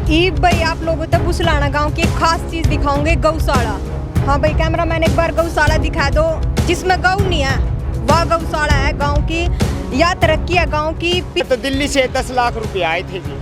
ई भाई आप लोगों तक बुसलाना गांव की एक खास चीज दिखाऊंगे, गौशाला। हाँ भाई कैमरामैन एक बार गौशाला दिखा दो जिसमें गौ नहीं है, वह गौशाला है गांव की। या तरक्की है गांव की। तो दिल्ली से 10 लाख रुपए आए थे जी।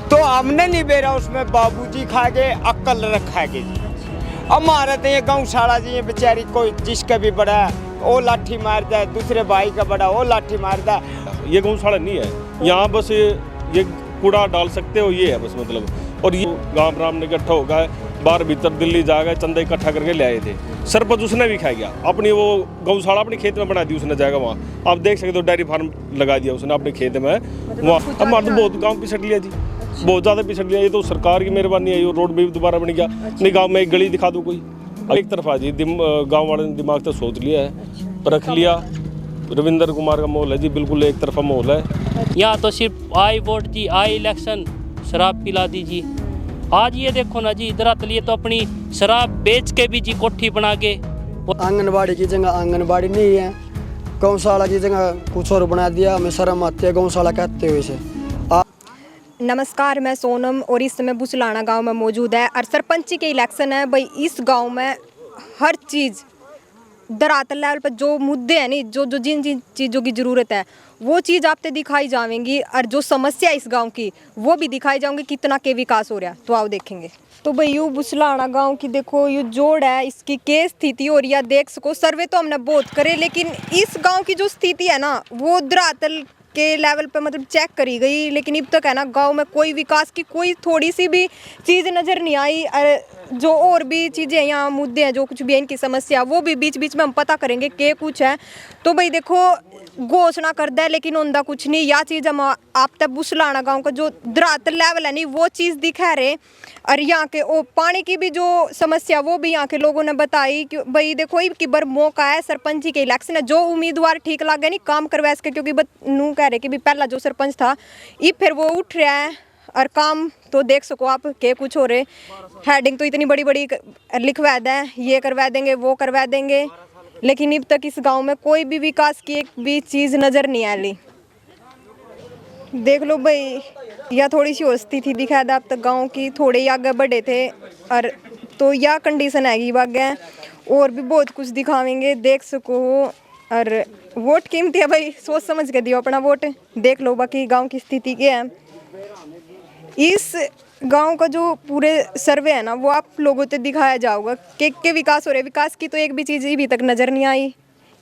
तो हमने नहीं बेरा उसमें बाबूजी खा गए, अक्ल रखा गए जी। अब मारते ये गौशाला जी, ये बेचारी कोई जिसका भी बड़ा वो लाठी मार जाए, दूसरे भाई का बड़ा वो लाठी मार जाए। ये गौशाला नहीं है यहाँ, बस ये कूड़ा डाल सकते हो ये है बस, मतलब। और ये गांव राम ने इकट्ठा हो गए, बाहर भीतर दिल्ली जा गए, चंदा इकट्ठा करके ले आए थे। सरपंच उसने भी खा गया अपनी वो गौशाला, अपने खेत में बना दी उसने जाएगा वहाँ। आप देख सकते हो डेयरी फार्म लगा दिया उसने अपने खेत में वहाँ। हमारा तो बहुत गाँव पिछड़ लिया जी, बहुत ज़्यादा पिछड़ लिया। ये तो सरकार की मेहरबानी है, ये रोड भी दोबारा बन गया। नहीं गाँव में एक गली दिखा दो कोई, एक तरफा जी। गाँव वाले ने दिमाग तो सोच लिया है, परख लिया। रविंद्र कुमार का माहौल है जी, बिल्कुल एक तरफा माहौल है। यहाँ तो सिर्फ आई वोट जी, आई इलेक्शन, शराब पिला दीजिए। आज ये देखो ना जी, इधर लिए तो अपनी शराब बेच के भी जी कोठी बना के। आंगनबाड़ी की जगह आंगनबाड़ी नहीं है, गौशाला की जगह कुछ और बना दिया। हमें शर्म आती है गौशाला कहते हुए से। नमस्कार, मैं सोनम और इस समय बुसलाना गांव में मौजूद है और सरपंच के इलेक्शन है भाई। इस गांव में हर चीज़ धरातल लेवल पर जो मुद्दे हैं नहीं, जो जिन जिन चीज़ों की ज़रूरत है वो चीज़ आपसे दिखाई जाएंगी, और जो समस्या इस गांव की वो भी दिखाई जाएंगी, कितना के विकास हो रहा है तो आओ देखेंगे। तो भाई यूँ बुसलाना गांव की देखो ये जोड़ है, इसकी क्या स्थिति हो रही है देख सको। सर्वे तो हमने बहुत करे, लेकिन इस गांव की जो स्थिति है ना वो धरातल के लेवल पे मतलब चेक करी गई, लेकिन अब तक है ना गांव में कोई विकास की कोई थोड़ी सी भी चीज़ नज़र नहीं आई। जो और भी चीज़ें यहाँ मुद्दे हैं, जो कुछ भी है इनकी समस्या, वो भी बीच बीच में हम पता करेंगे के कुछ है। तो भाई देखो घोषणा कर दे लेकिन उनका कुछ नहीं। या चीज़ हम आप तक बुसलाना गाँव का जो धरातल लेवल है नहीं वो चीज़ दिखा रहे। और यहाँ के ओ पानी की भी जो समस्या वो भी यहाँ के लोगों ने बताई कि भाई देखो कि बार मौका है, सरपंच के इलेक्शन है, जो उम्मीदवार ठीक लगे नहीं काम करवा सके। क्योंकि नू कह रहे कि भी पहला जो सरपंच था ये फिर वो उठ रहा है और काम तो देख सको आप के कुछ हो रहे। हेडिंग तो इतनी बड़ी बड़ी लिखवा दें, ये करवा देंगे वो करवा देंगे, लेकिन अब तक इस गांव में कोई भी विकास की एक भी चीज़ नज़र नहीं आ रही। देख लो भाई, यह थोड़ी सी और स्थिति दिखा था। अब तक गांव की थोड़े ही आगे बढ़े थे और तो यह कंडीशन है आगे, और भी बहुत कुछ दिखावेंगे देख सको। और वोट कीमती है भाई, सोच समझ के दियो अपना वोट। देख लो बाकी गांव की स्थिति क्या है। इस गांव का जो पूरे सर्वे है ना वो आप लोगों को दिखाया जाएगा कि विकास हो रहा है। विकास की तो एक भी चीज़ अभी तक नज़र नहीं आई।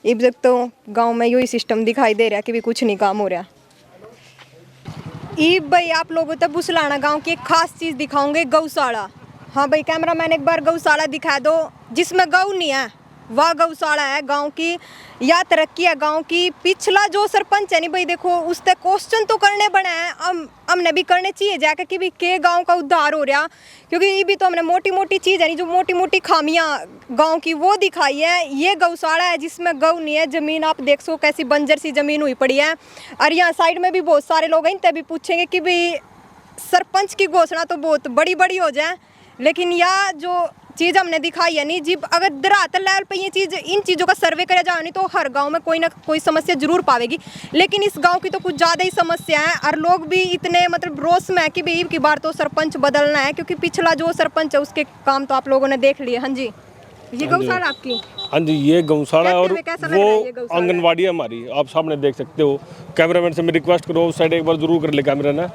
अब तक तो गांव में यही सिस्टम दिखाई दे रहा है कि भी कुछ नहीं काम हो रहा। ई भाई आप लोगों तक बुसलाना गांव की एक खास चीज़ दिखाऊंगे, गौशाला। हाँ भाई कैमरामैन एक बार गौशाला दिखा दो जिसमें गौ नहीं है, वह गौशाला है गांव की। या तरक्की है गांव की। पिछला जो सरपंच है नहीं भाई देखो उससे क्वेश्चन तो करने बने हैं, हमने भी करने चाहिए जाकर कि भी के गांव का उद्धार हो रहा। क्योंकि ये भी तो हमने मोटी मोटी चीज़ है नहीं, जो मोटी मोटी खामियां गांव की वो दिखाई है। ये गौशाला है जिसमें गौ नहीं है। ज़मीन आप देख सको कैसी बंजर सी ज़मीन हुई पड़ी है। और यहाँ साइड में भी बहुत सारे लोग हैं, इनसे भी पूछेंगे कि भाई सरपंच की घोषणा तो बहुत बड़ी बड़ी हो जाए, लेकिन यह जो चीज़ हमने दिखाई है नहीं जी, अगर धरातल लेवल पे ये चीज़ इन चीज़ों का सर्वे करा जाए नहीं तो हर गांव में कोई ना कोई समस्या जरूर पावेगी। लेकिन इस गांव की तो कुछ ज़्यादा ही समस्या है, और लोग भी इतने मतलब रोष में है कि भाई की बार तो सरपंच बदलना है। क्योंकि पिछला जो सरपंच है उसके काम तो आप लोगों ने देख लिए। हाँ जी, ये गौशाला आपकी? हाँ जी, ये गौशाला और वो आंगनबाड़ी है हमारी, आप सामने देख सकते हो। कैमरामैन से मैं रिक्वेस्ट करो उस साइड एक बार जरूर कर ले कैमरा ना।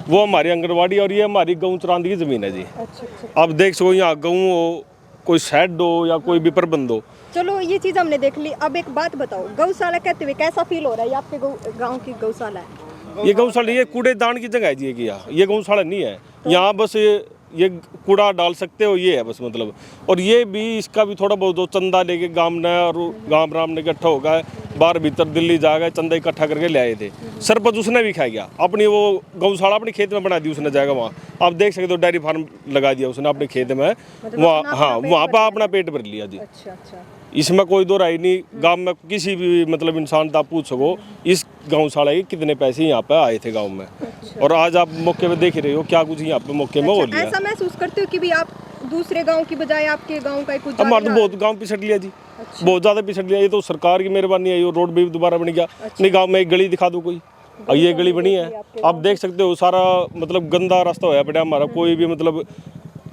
वो हमारी आंगनबाड़ी और ये हमारी गऊ चरांदी की ज़मीन है जी। अच्छा। आप देख सको यहाँ गऊ हो, कोई शेड हो या कोई भी प्रबंध हो। चलो ये चीज़ हमने देख ली। अब एक बात बताओ, गौशाला कहते हुए कैसा फील हो रहा है? ये आपके गाँव की गौशाला है? ये गौशाला ये कूड़ेदान की जगह है जी, ये गौशाला नहीं है यहाँ। बस ये कूड़ा डाल सकते हो ये है बस, मतलब। और ये भी इसका भी थोड़ा बहुत चंदा लेके गांव ने और गांव राम ने इकट्ठा हो गए, बाहर भीतर दिल्ली जा गए, चंदा इकट्ठा करके ले आए थे। सरपंच उसने भी खा गया अपनी वो गौशाला, अपने खेत में बना दी उसने जाएगा वहाँ। आप देख सकते हो डेयरी फार्म लगा दिया उसने अपने खेत में वहाँ। हाँ, वहाँ पर अपना पेट भर लिया जी। अच्छा। इसमें कोई दो राय नहीं। गांव में किसी भी मतलब इंसान था पूछ सको इस गौशाला के कितने पैसे यहाँ पे आए थे गांव में। अच्छा। और आज आप मौके पे देख ही रहे हो क्या कुछ यहाँ पे मौके में हो लिया। ऐसा महसूस करते हो कि भी आप दूसरे गांव की बजाय आपके गांव का कुछ? हमारा तो बहुत गांव पिछड़ लिया जी। अच्छा। बहुत ज़्यादा पिछड़ लिया। ये तो सरकार की मेहरबानी है, ये रोड भी दोबारा बन गया। नहीं गाँव में एक गली दिखा दो कोई, और ये गली बनी है, आप देख सकते हो सारा मतलब गंदा रास्ता होया पड़ा हमारा, कोई भी मतलब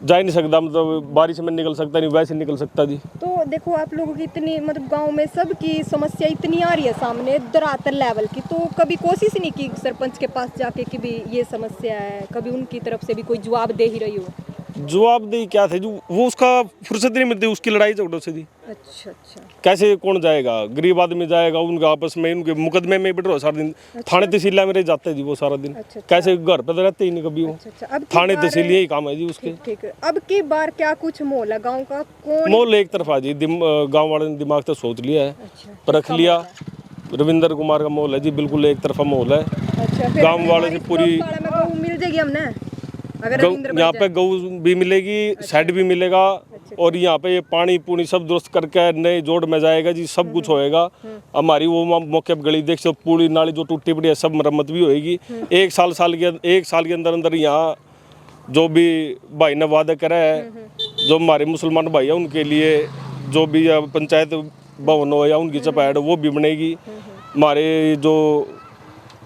जा ही नहीं सकता, मतलब बारिश में निकल सकता नहीं, वैसे निकल सकता जी। तो देखो आप लोगों की इतनी मतलब गांव में सबकी समस्या इतनी आ रही है सामने धरातल लेवल की, तो कभी कोशिश नहीं की सरपंच के पास जाके कि भी ये समस्या है, कभी उनकी तरफ से भी कोई जवाब दे ही रही हो? जवाबदेही क्या थे जो वो उसका फुर्सत नहीं मिलती उसकी लड़ाई झगड़ों से जी। अच्छा अच्छा। कैसे कौन जाएगा, गरीब आदमी जाएगा, उनका आपस में उनके मुकदमे में बैठ रहो सारा दिन। थाने तहसील में रह जाते हैं जी वो सारा दिन। अच्छा, कैसे घर पे तो रहते ही नहीं कभी वो। अच्छा, अब की थाने बार- तहसील यही काम है जी उसके। ठीक है, अब की बार क्या कुछ माहौल है गाँव का? कौन मोल एक तरफा जी, गांव वाले ने दिमाग तो सोच लिया है, अच्छा, परख लिया। रविंद्र कुमार का माहौल है जी, बिल्कुल एक तरफा माहौल है। अच्छा, फिर गांव वाले से इस पूरी गौशाला में गऊ मिल जाएगी हमने अगर रविंद्र यहाँ बन पे गऊ भी मिलेगी, शेड भी मिलेगा, और यहाँ पे ये पानी पूनी सब दुरुस्त करके नए जोड़ में जाएगा जी, सब कुछ होएगा। हमारी वो मौके पर गली देख सो, पूरी नाली जो टूटी पड़ी है सब मरम्मत भी होएगी। एक साल के अंदर अंदर यहाँ जो भी भाई ने वादा करा है, जो हमारे मुसलमान भाई है उनके लिए जो भी पंचायत भवन हो या उनकी चपैड़ वो भी बनेगी। हमारे जो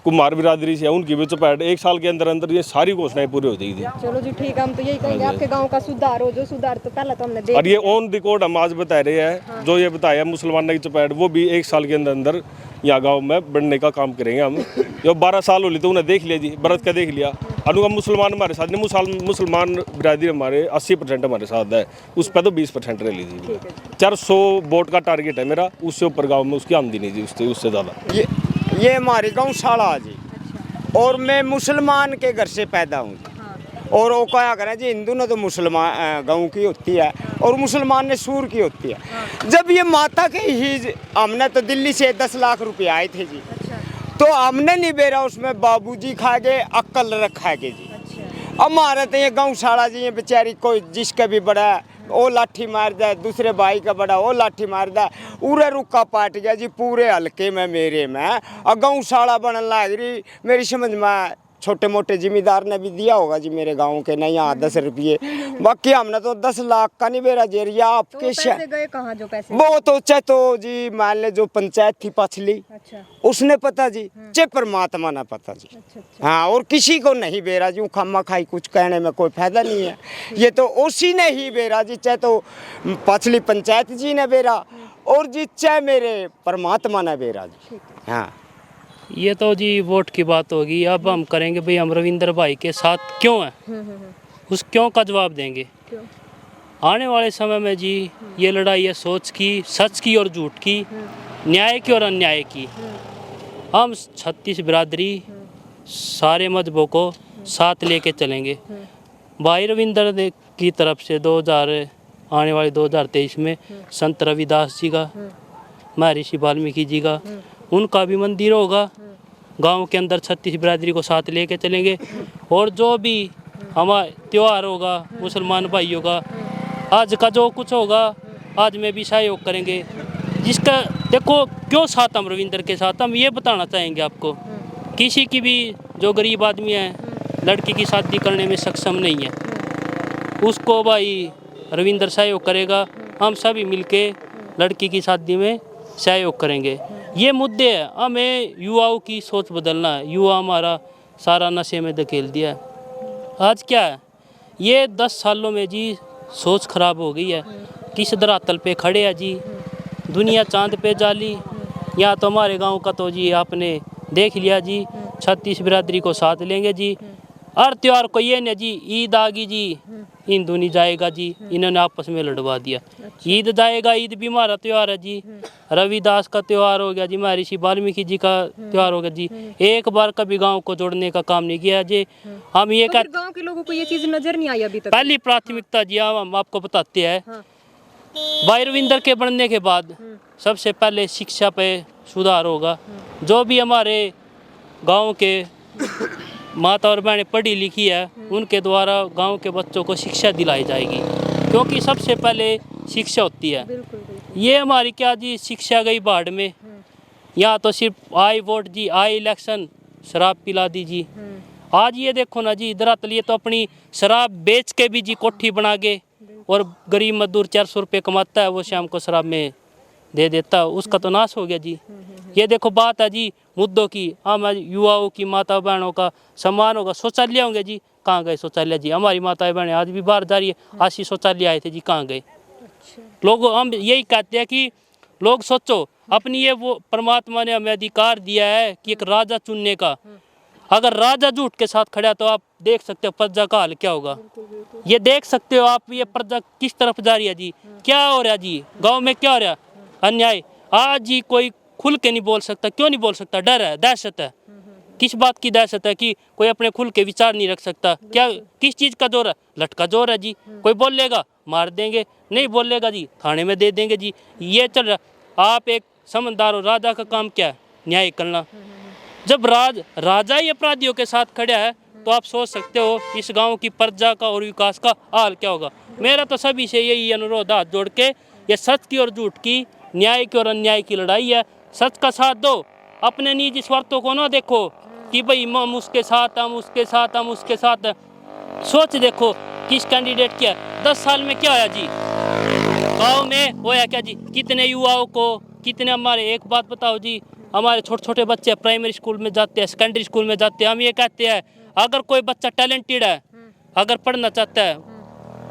कुमार बिरादरी से है उनकी भी चपैड़, एक साल के अंदर अंदर ये सारी घोषणाएं पूरी हो जाएगी। चलो जी ठीक है, हम तो यही कहेंगे आपके गांव का सुधार हो, जो सुधार तो पहले तो हमने देख और ये ऑन रिकॉर्ड हम आज बता रहे हैं, जो ये बताया मुसलमान की चपैड़ वो भी एक साल के अंदर अंदर यहाँ गांव में बनने का काम करेंगे हम। जो 12 साल हो लिए तो उन्हें देख लिया जी, बरत का देख लिया। अनुका मुसलमान हमारे साथ नहीं, मुसलमान बिरादरी हमारे 80% हमारे साथ है, उस पर तो 20% रह लीजिए। 400 वोट का टारगेट है मेरा, उससे ऊपर गाँव में उसकी आमदनी नहीं जी, उससे ज़्यादा। ये हमारी गौशाला जी, और मैं मुसलमान के घर से पैदा हूँ। और वो क्या करें जी, हिंदू ने तो मुसलमान गाँव की होती है और मुसलमान ने सूर की होती है। जब ये माता के ही हमने तो दिल्ली से 10 लाख रुपए आए थे जी, तो हमने नहीं बेरा उसमें बाबूजी खा गए, अक्ल रखा के जी। हमारे तो ये गौशाला जी, ये बेचारी कोई जिसका भी बड़ा वो लाठी मार जाए, दूसरे भाई का बड़ा वो लाठी मार जाए, उरे रुक्का पाट गया जी पूरे हल्के में मेरे में। और गौशाला बनने लग रही, मेरी समझ में छोटे मोटे जिम्मेदार ने भी दिया होगा जी मेरे गांव के, नहीं यहाँ 10 रुपये, बाकी हमने तो 10 लाख का नहीं बेरा जेरिया तो आपके पैसे गए कहाँ जो पैसे? वो तो चाहे तो जी मान ले जो पंचायत थी पछली, अच्छा उसने पता जी, चाहे परमात्मा ने पता जी। अच्छा। हाँ, और किसी को नहीं बेरा जी, खामा खाई कुछ कहने में कोई फायदा नहीं है। ये तो उसी ने ही बेरा जी, चाहे तो पछली पंचायत जी ने बेरा, और जी चाहे मेरे परमात्मा ने बेरा जी। हाँ, ये तो जी वोट की बात होगी। अब हम करेंगे भाई हम रविंद्र भाई के साथ क्यों हैं, उस क्यों का जवाब देंगे। क्यों? आने वाले समय में जी ये लड़ाई है सोच की, सच की और झूठ की, न्याय की और अन्याय की। हम 36 बिरादरी सारे मजहबों को साथ लेके चलेंगे। भाई रविंद्र की तरफ से 2000 आने वाले 2023 में संत रविदास जी का, महर्षि वाल्मीकि जी का, उनका भी मंदिर होगा। गांव के अंदर 36 बिरादरी को साथ लेके चलेंगे, और जो भी हमारा त्यौहार होगा मुसलमान भाइयों का, आज का जो कुछ होगा आज में भी सहयोग करेंगे। जिसका देखो क्यों साथ हम रविंद्र के साथ, हम ये बताना चाहेंगे आपको, किसी की भी जो गरीब आदमी है लड़की की शादी करने में सक्षम नहीं है, उसको भाई रविंद्र सहयोग करेगा। हम सभी मिलके लड़की की शादी में सहयोग करेंगे। ये मुद्दे हैं, हमें युवाओं की सोच बदलना है। युवा हमारा सारा नशे में धकेल दिया है। आज क्या है, ये 10 सालों में जी सोच खराब हो गई है। किस धरातल पे खड़े हैं जी, दुनिया चांद पे जाली। यहाँ तो हमारे गांव का तो जी आपने देख लिया जी, 36 बिरादरी को साथ लेंगे जी। हर त्यौहार को ये नहीं जी, ईद आ गई जी हिंदू नहीं जाएगा जी, इन्होंने आपस में लड़वा दिया। ईद जाएगा, ईद भी हमारा त्यौहार है जी। रविदास का त्यौहार हो गया जी, महर्षि वाल्मीकि जी का त्यौहार हो गया जी। एक बार कभी गांव को जोड़ने का काम नहीं किया जी। हम ये तो गांव के लोगों को ये चीज नजर नहीं आई अभी तक? पहली प्राथमिकता जी हम आपको बताते हैं, भाई रविंद्र के बनने के बाद सबसे पहले शिक्षा पे सुधार होगा। जो भी हमारे गांव के माता और बहनें पढ़ी लिखी है, उनके द्वारा गांव के बच्चों को शिक्षा दिलाई जाएगी, क्योंकि सबसे पहले शिक्षा होती है। ये हमारी क्या जी, शिक्षा गई बाढ़ में। यहाँ तो सिर्फ आई वोट जी, आई इलेक्शन, शराब पिला दी जी। आज ये देखो ना जी, दरअसल ये तो अपनी शराब बेच के भी जी कोठी बना के, और गरीब मजदूर 400 रुपये कमाता है, वो शाम को शराब में दे देता, उसका तो नाश हो गया जी। ये देखो बात है जी मुद्दों की, हम युवाओं की, माता बहनों का सम्मान होगा। शौचालय होंगे जी, कहाँ गए शौचालय जी? हमारी माताएं बहनें आज भी बाहर जा रही है, आज ही शौचालय आए थे जी, कहाँ गए? लोग हम यही कहते हैं कि लोग सोचो, अपनी ये वो परमात्मा ने हमें अधिकार दिया है कि एक राजा चुनने का। अगर राजा झूठ के साथ खड़ा तो आप देख सकते हो प्रजा का हाल क्या होगा। ये देख सकते हो आप, ये प्रजा किस तरफ जा रही है जी, क्या हो रहा है जी, गांव में क्या हो रहा है, अन्याय। आज जी कोई खुल के नहीं बोल सकता, क्यों नहीं बोल सकता? डर है, दहशत है। किस बात की दहशत है कि कोई अपने खुल के विचार नहीं रख सकता? क्या किस चीज़ का जोर है? लठ का जोर है जी। कोई बोलेगा मार देंगे, नहीं बोलेगा जी थाने में दे देंगे जी, ये चल रहा। आप एक समझदार हो, राजा का काम क्या है? न्याय करना। जब राजा ही अपराधियों के साथ खड़ा है तो आप सोच सकते हो इस गांव की प्रजा का और विकास का हाल क्या होगा। मेरा तो सभी से यही अनुरोध, हाथ जोड़ के, ये सच की और झूठ की, न्याय की और अन्याय की लड़ाई है। सच का साथ दो, अपने निजी स्वार्थों को ना देखो कि भाई हम उसके साथ, हम उसके साथ, हम उसके साथ। सोच देखो किस कैंडिडेट क्या है, 10 साल में क्या होया जी गांव में, होया क्या जी? कितने युवाओं को, कितने हमारे, एक बात बताओ जी, हमारे छोटे छोटे बच्चे प्राइमरी स्कूल में जाते हैं, सेकेंडरी स्कूल में जाते हैं, हम ये कहते हैं अगर कोई बच्चा टैलेंटेड है, अगर पढ़ना चाहता है,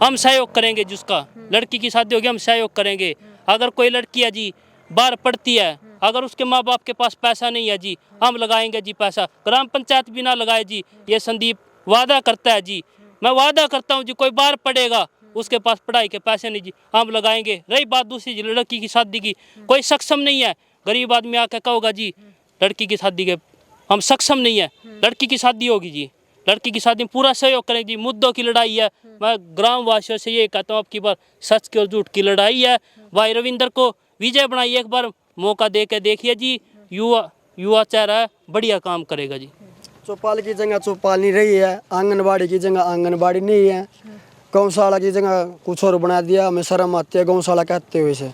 हम सहयोग करेंगे जिसका, लड़की की शादी होगी हम सहयोग करेंगे। अगर कोई लड़की है जी बाहर पढ़ती है, अगर उसके माँ बाप के पास पैसा नहीं है जी, हम लगाएंगे जी पैसा। ग्राम पंचायत भी ना लगाए जी, ये संदीप वादा करता है जी, मैं वादा करता हूँ जी, कोई बाहर पढ़ेगा उसके पास पढ़ाई के पैसे नहीं जी, हम लगाएंगे। रही बात दूसरी जी लड़की की शादी की, कोई सक्षम नहीं है, गरीब आदमी आके कहोगा जी लड़की की शादी के हम सक्षम नहीं है, लड़की की शादी होगी जी, लड़की की शादी में पूरा सहयोग करेंगे जी। मुद्दों की लड़ाई है, मैं ग्राम वासियों से ये कहता हूँ, आपकी बार सच की और झूठ की लड़ाई है। भाई रविंदर को विजय बनाइए, एक बार मौका दे के देखिए जी, युवा चेहरा है, बढ़िया काम करेगा जी। चौपाल की जगह चौपाल नहीं रही है, आंगनबाड़ी की जगह आंगनबाड़ी नहीं है, गौशाला की जगह कुछ और बना दिया। हमें शर्म आती है गौशाला कहते हुए से।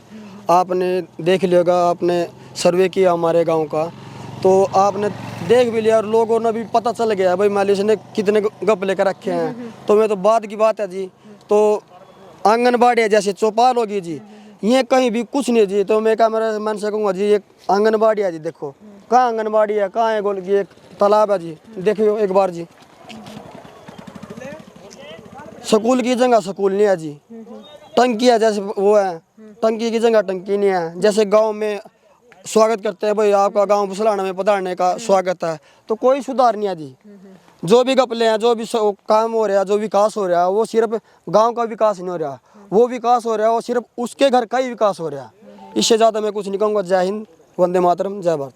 आपने देख लिया, आपने सर्वे किया हमारे गांव का, तो आपने देख भी लिया और लोगों ने भी पता चल गया भाई मालिश ने कितने गप लेकर रखे हैं। तो मैं तो बाद की बात है जी, तो आंगनबाड़ी है जैसे चौपाल होगी जी, ये कहीं भी कुछ नहीं जी। तो मैं मेरे मन से कहूँगा जी, एक आंगनबाड़ी है जी, देखो कहाँ आंगनबाड़ी है, कहाँ है गोल की एक तालाब है जी, देखियो एक बार जी। स्कूल की जगह स्कूल नहीं है जी, टंकी है जैसे वो है, टंकी की जगह टंकी नहीं है। जैसे गांव में स्वागत करते हैं भाई आपका गांव बुसलाना में पधारने का स्वागत है, तो कोई सुधार नहीं है जी। जो भी गपले हैं, जो भी काम हो रहा है, जो विकास हो रहा है, वो सिर्फ गांव का विकास नहीं हो रहा, वो विकास हो रहा है वो सिर्फ उसके घर का ही विकास हो रहा है। इससे ज़्यादा मैं कुछ नहीं कहूँगा। जय हिंद, वंदे मातरम, जय भारत।